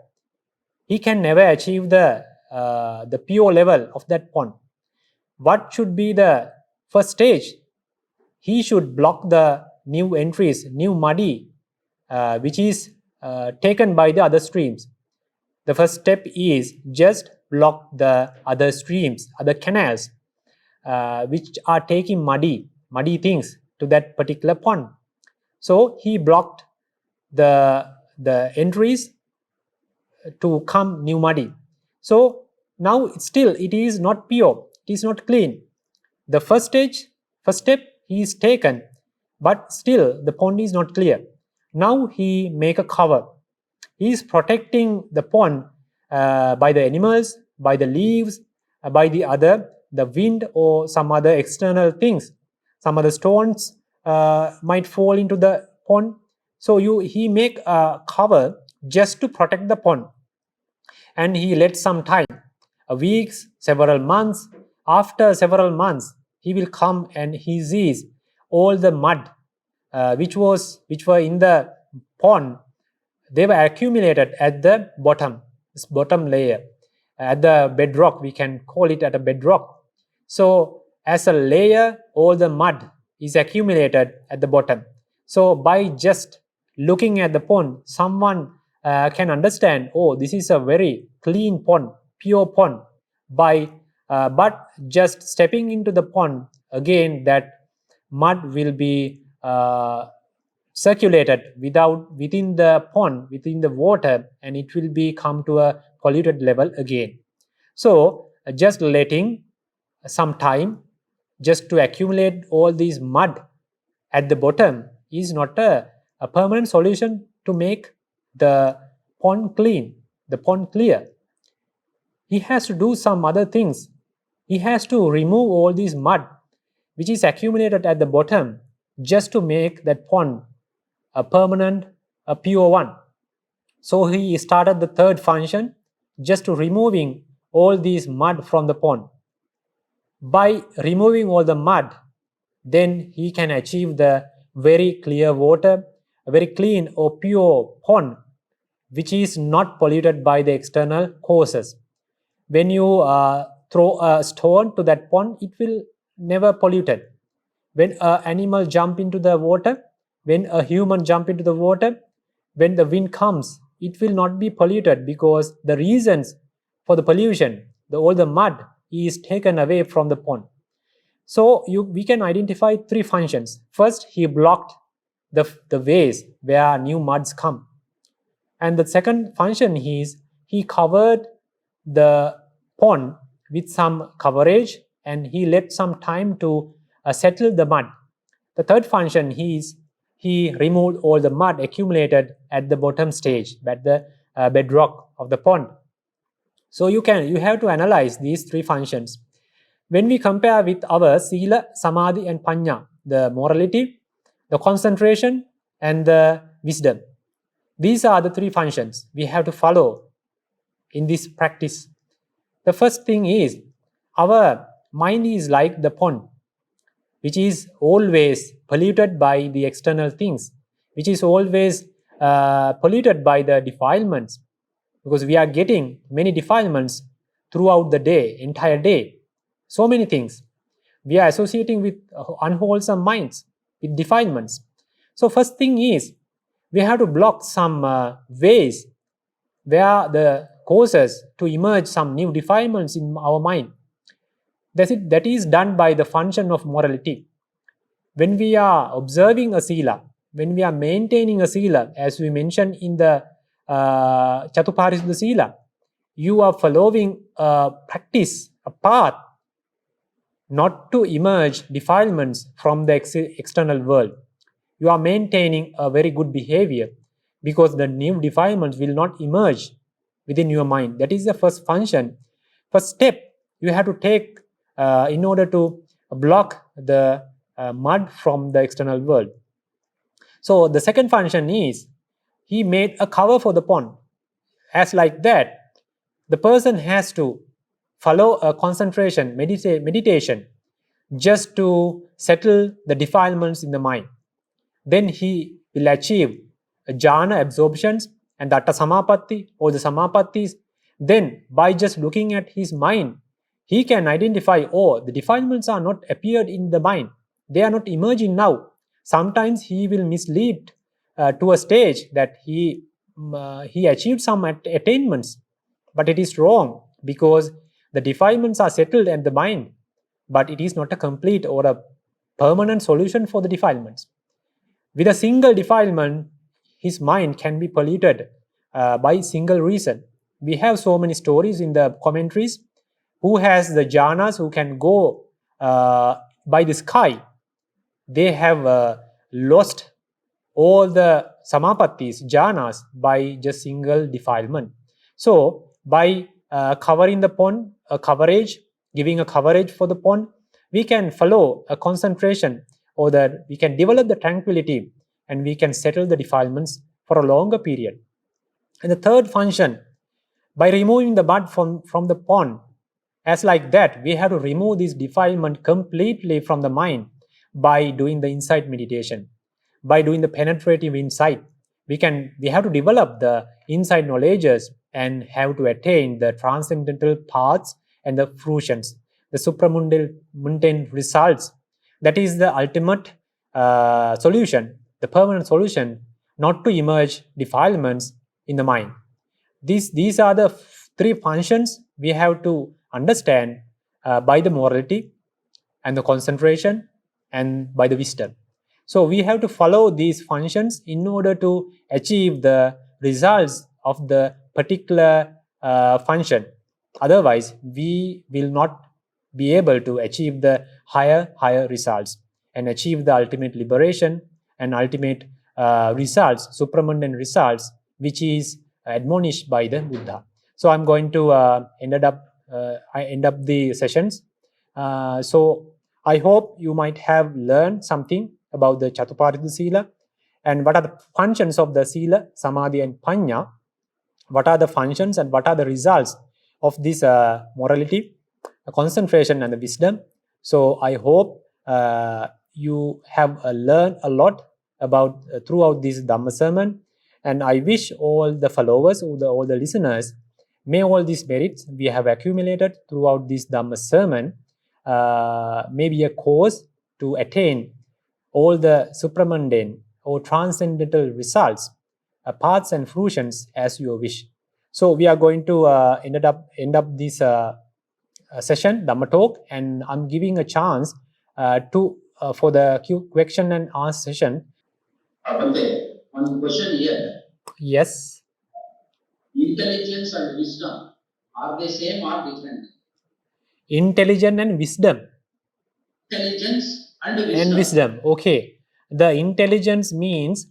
he can never achieve the pure level of that pond. What should be the first stage? He should block the new entries, new muddy, which is taken by the other streams. The first step is just block the other streams, other canals, which are taking muddy things to that particular pond. So he blocked the entries to come new muddy. So now still it is not pure, it is not clean. The first step he is taken, but still the pond is not clear. Now he make a cover. He is protecting the pond by the animals, by the leaves, by the wind or some other external things. Some other stones might fall into the pond. So he make a cover just to protect the pond. And he let some time, weeks, several months. After several months, he will come and he sees all the mud which were in the pond. They were accumulated at the bottom. this bottom layer. At the bedrock, we can call it at a bedrock. So as a layer, all the mud is accumulated at the bottom. So by just looking at the pond, someone can understand, oh, this is a very clean pond, pure pond. But just stepping into the pond, again that mud will be circulated within the pond, within the water, and it will be come to a polluted level again. So just letting some time just to accumulate all these mud at the bottom is not a permanent solution to make the pond clean, the pond clear. He has to do some other things. He has to remove all this mud which is accumulated at the bottom just to make that pond a permanent, a pure one. So he started the third function, just to removing all these mud from the pond. By removing all the mud, then he can achieve the very clear water, a very clean or pure pond, which is not polluted by the external causes. When you throw a stone to that pond, it will never polluted. When an animal jump into the water, when a human jump into the water, when the wind comes, it will not be polluted, because the reasons for the pollution, all the mud is taken away from the pond. So we can identify three functions. First, he blocked the ways where new muds come. And the second function is he covered the pond with some coverage, and he let some time to settle the mud. The third function is he removed all the mud accumulated at the bottom stage, at the bedrock of the pond. So you have to analyze these three functions. When we compare with our Sila, Samadhi and Panya, the morality, the concentration and the wisdom, these are the three functions we have to follow in this practice. The first thing is, our mind is like the pond, which is always polluted by the external things, which is always polluted by the defilements, because we are getting many defilements throughout the day, entire day. So many things. We are associating with unwholesome minds, with defilements. So first thing is, we have to block some ways where the causes to emerge some new defilements in our mind. That is done by the function of morality. When we are observing a sila, when we are maintaining a sila, as we mentioned in the Chatuparisuddha Sila, you are following a practice, a path, not to emerge defilements from the external world. You are maintaining a very good behavior, because the new defilements will not emerge within your mind. That is the first function. First step you have to take in order to block the mud from the external world. So the second function is, he made a cover for the pond. As like that, the person has to follow a concentration, meditation, just to settle the defilements in the mind. Then he will achieve jhana absorptions and the atta samapatti or the samapattis. Then by just looking at his mind, he can identify, oh, the defilements are not appeared in the mind. They are not emerging now. Sometimes he will mislead to a stage that he achieved some attainments, but it is wrong, because the defilements are settled in the mind, but it is not a complete or a permanent solution for the defilements. With a single defilement, his mind can be polluted by single reason. We have so many stories in the commentaries. Who has the jhanas, who can go by the sky, they have lost all the samapattis, jhanas, by just single defilement. So by covering the pond, a coverage, giving a coverage for the pond, we can follow a concentration, or that we can develop the tranquility, and we can settle the defilements for a longer period. And the third function, by removing the mud from the pond, as like that, we have to remove this defilement completely from the mind by doing the insight meditation, by doing the penetrative insight, we have to develop the inside knowledges and have to attain the transcendental paths and the fruitions, the supramundane results. That is the ultimate solution, the permanent solution, not to emerge defilements in the mind. These are the three functions we have to understand by the morality and the concentration and by the wisdom. So we have to follow these functions in order to achieve the results of the particular function. Otherwise, we will not be able to achieve the higher results and achieve the ultimate liberation and ultimate results, supramundane results, which is admonished by the Buddha. So I'm going to end up the sessions. So I hope you might have learned something about the Chatuparita Sila and what are the functions of the Sila, Samadhi and Panya. What are the functions and what are the results of this morality, concentration and the wisdom. So I hope you have learned a lot about throughout this Dhamma sermon, and I wish all the followers, all the listeners, may all these merits we have accumulated throughout this Dhamma sermon may be a cause to attain all the supramundane or transcendental results, paths and fruitions as you wish. So we are going to end up this session, Dhamma talk, and I'm giving a chance for the question and answer session. One question here. Yes. Intelligence and wisdom, are they same or different? Intelligence and wisdom. Intelligence and wisdom. And wisdom. Okay. The intelligence means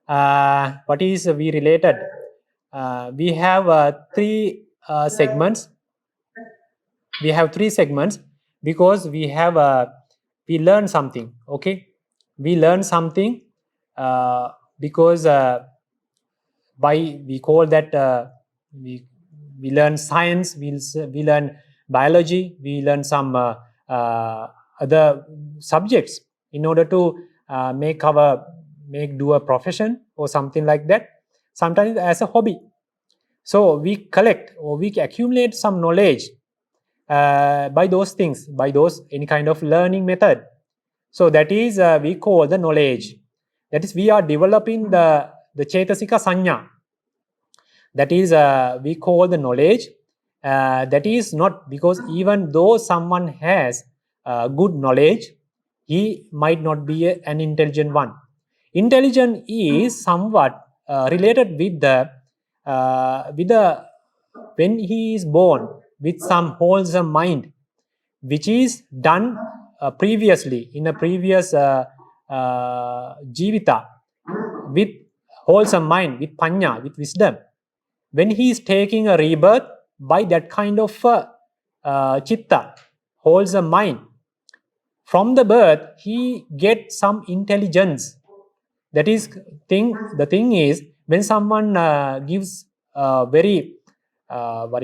what is we related? We have three segments. We have three segments because we have we learn something. Okay, we learn something because we call that we learn science, we learn biology, we learn some other subjects in order to do a profession or something like that, sometimes as a hobby. So we collect or we accumulate some knowledge by those things, by those any kind of learning method. So that is we call the knowledge. That is we are developing the Cetasika Sanya. That is we call the knowledge. That is not because even though someone has good knowledge, he might not be an intelligent one. Intelligence is somewhat related with the when he is born with some wholesome mind, which is done previously in a previous jivita with wholesome mind, with panya, with wisdom. When he is taking a rebirth by that kind of chitta, wholesome mind, from the birth he gets some intelligence. That is the thing is when someone gives a very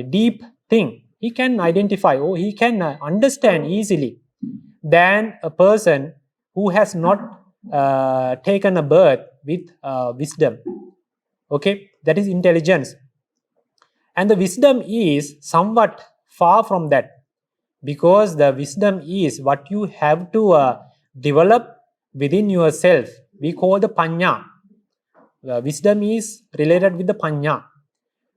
deep thing, he can identify or he can understand easily than a person who has not taken a birth with wisdom. Okay, that is intelligence. And the wisdom is somewhat far from that, because the wisdom is what you have to develop within yourself. We call the panya. Wisdom is related with the panya,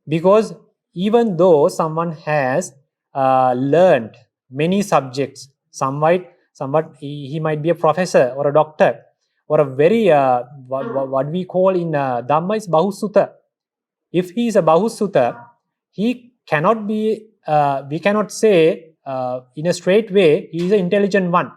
because even though someone has learned many subjects, somewhat he might be a professor or a doctor or a very what we call in Dhamma is Bahusutta. If he is a Bahusutta, he cannot be we cannot say in a straight way he is an intelligent one.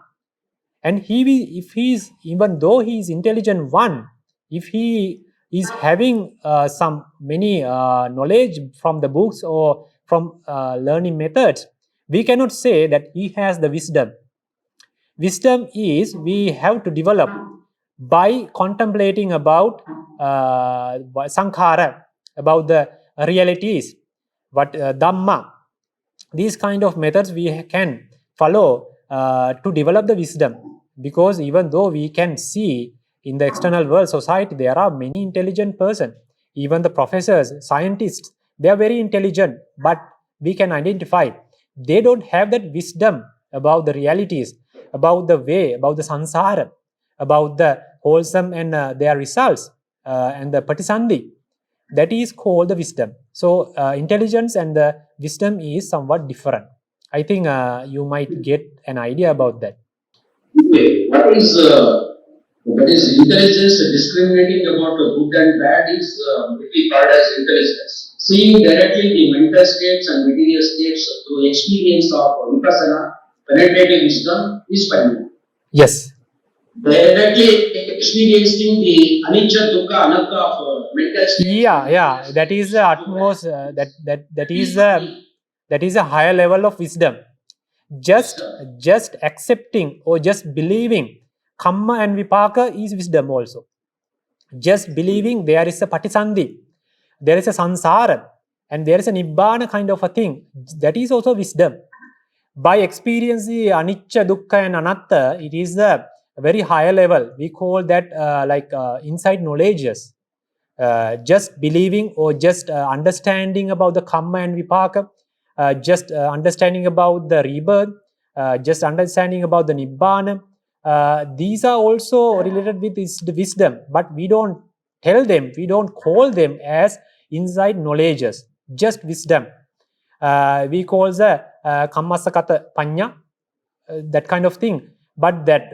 And if he is, even though he is intelligent one, if he is having some many knowledge from the books or from learning methods, we cannot say that he has the wisdom. Wisdom is we have to develop by contemplating about sankhara, about the realities, what Dhamma. These kind of methods we can follow to develop the wisdom, because even though we can see in the external world, society, there are many intelligent persons. Even the professors, scientists, they are very intelligent, but we can identify they don't have that wisdom about the realities, about the way, about the samsara, about the wholesome and their results, and the patisandhi. That is called the wisdom. So intelligence and the wisdom is somewhat different. I think you might get an idea about that. Okay, what is intelligence discriminating about good and bad is maybe called as intelligence. Seeing directly the mental states and material states through experience of vipassana, penetrative wisdom is panya. Yes. Directly experiencing the anicca, dukkha, anatta of mental states. Yeah. That is the utmost. That is a higher level of wisdom. Just accepting or just believing kamma and vipaka is wisdom also. Just believing there is a patisandhi, there is a sansara, and there is a nibbana kind of a thing. That is also wisdom. By experiencing anicca, dukkha, and anatta, it is a very higher level. We call that inside knowledges. Just believing or just understanding about the kamma and vipaka, just understanding about the rebirth, just understanding about the nibbana. These are also related with the wisdom, but we don't tell them, we don't call them as inside knowledges, just wisdom. We call the kammasakata panya, that kind of thing. But that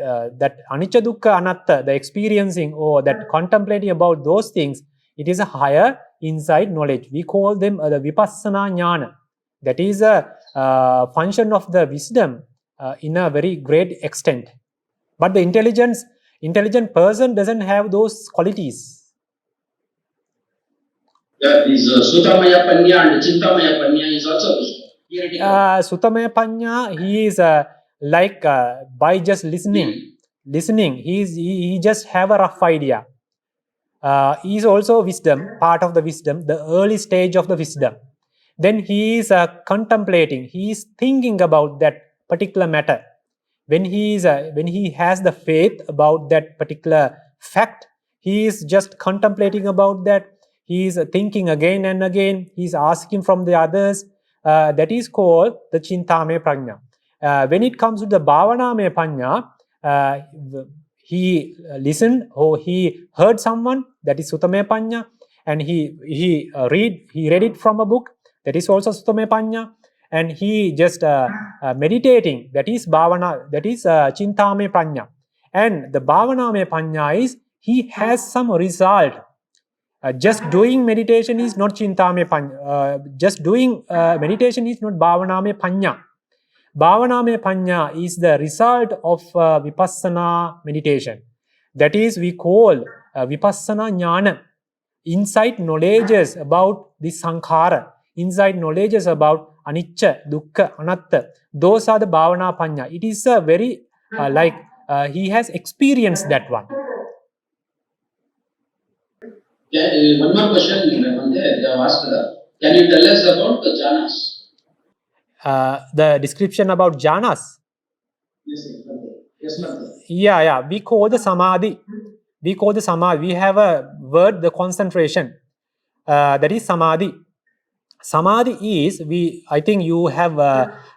anicca, dukkha, anatta, the experiencing or that contemplating about those things, it is a higher inside knowledge. We call them the vipassana jnana. That is a function of the wisdom in a very great extent. But the intelligent person doesn't have those qualities. Yeah, this Sutamaya Panya and Chintamaya Panya is also Sutamaya Panya, he is by just listening, he just have a rough idea. He is also wisdom, part of the wisdom, the early stage of the wisdom. Then he is contemplating, he is thinking about that particular matter. When he has the faith about that particular fact, he is just contemplating about that. He is thinking again and again. He is asking from the others. That is called the chintame prajna. When it comes to the bhavaname panya, he listened or he heard someone, that is sutame panya, and he read it from a book, that is also sutame panya, and he just meditating, that is bhavana, that is chintame panya. And the bhavaname panya is he has some result. Just doing meditation is not chintame panya. Just doing meditation is not bhavaname panya. Bhavaname panya is the result of vipassana meditation. That is, we call vipassana jnana. Insight knowledges about the sankhara, insight knowledges about anicca, dukkha, anatta. Those are the bhavana panya. It is a very he has experienced that one. Yeah, one more question, they have asked. Can you tell us about the jhanas? The description about jhanas. Yes, yeah, we call the samadhi. We have a word, the concentration, that is samadhi. Samadhi is, I think you have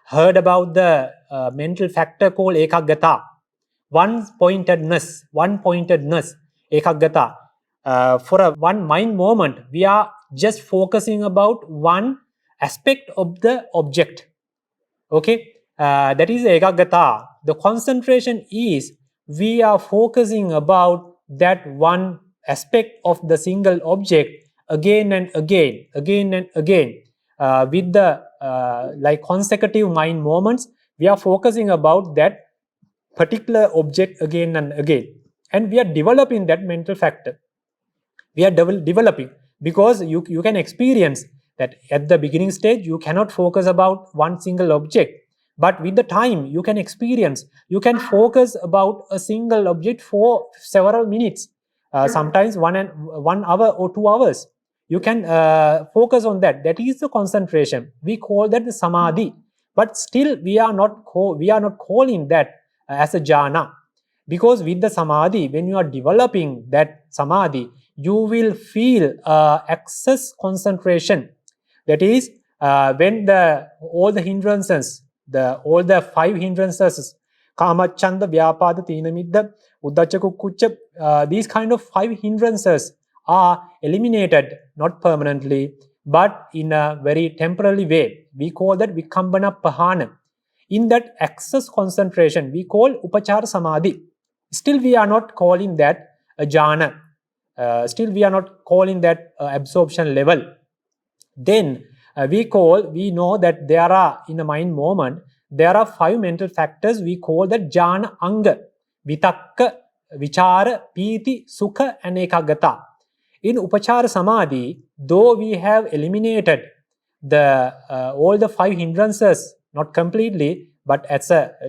heard about the mental factor called ekaggata, one-pointedness, ekaggata. For one mind moment, we are just focusing about one aspect of the object. Okay, that is ekaggata. The concentration is we are focusing about that one aspect of the single object again and again, with the consecutive mind moments. We are focusing about that particular object again and again, and we are developing that mental factor. We are developing, because you can experience that at the beginning stage you cannot focus about one single object, but with the time you can experience, you can focus about a single object for several minutes, sometimes 1 hour or 2 hours. You can focus on that. That is the concentration. We call that the samadhi, but still we are not calling that as a jhana. Because with the samadhi, when you are developing that samadhi, you will feel excess concentration. That is, when all the hindrances, all the 5 hindrances, kama, chanda, vyapada, tina, midda, uddhacha, kukkucca, these kind of 5 hindrances are eliminated, not permanently, but in a very temporary way. We call that vikambana pahana. In that excess concentration, we call upachara samadhi. Still, we are not calling that a jhana. Still, we are not calling that absorption level. Then we know that there are, in the mind moment, there are 5 mental factors. We call that jhana anga: vitakka, vichara, piti, sukha, and ekaggata. In upachara samadhi, though we have eliminated all the 5 hindrances, not completely, but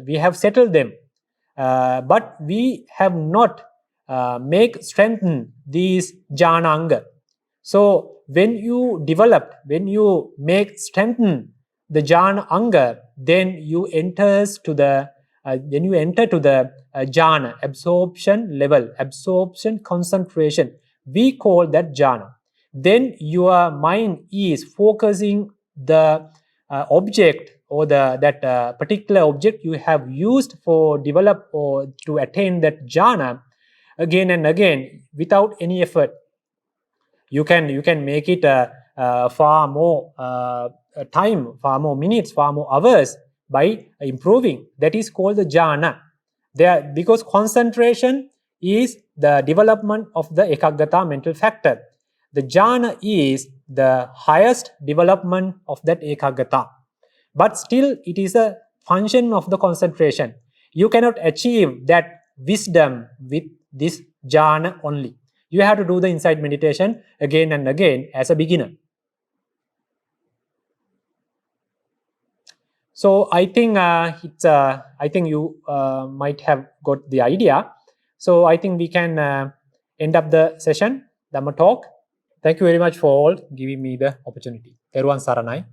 we have settled them, but we have not strengthened these jhana anga. So when you strengthen the jhana anga, then you enter to the jhana, absorption level, absorption concentration. We call that jhana. Then your mind is focusing the object, or that particular object you have used for develop or to attain that jhana again and again without any effort. You can make it far more time, far more minutes, far more hours by improving. That is called the jhana. Because concentration is the development of the ekaggata mental factor. The jhana is the highest development of that ekaggata. But still, it is a function of the concentration. You cannot achieve that wisdom with this jhana only. You have to do the insight meditation again and again as a beginner. So I think you might have got the idea. So I think we can end up the session, Dhamma talk. Thank you very much for all giving me the opportunity. Teruvan Saranai.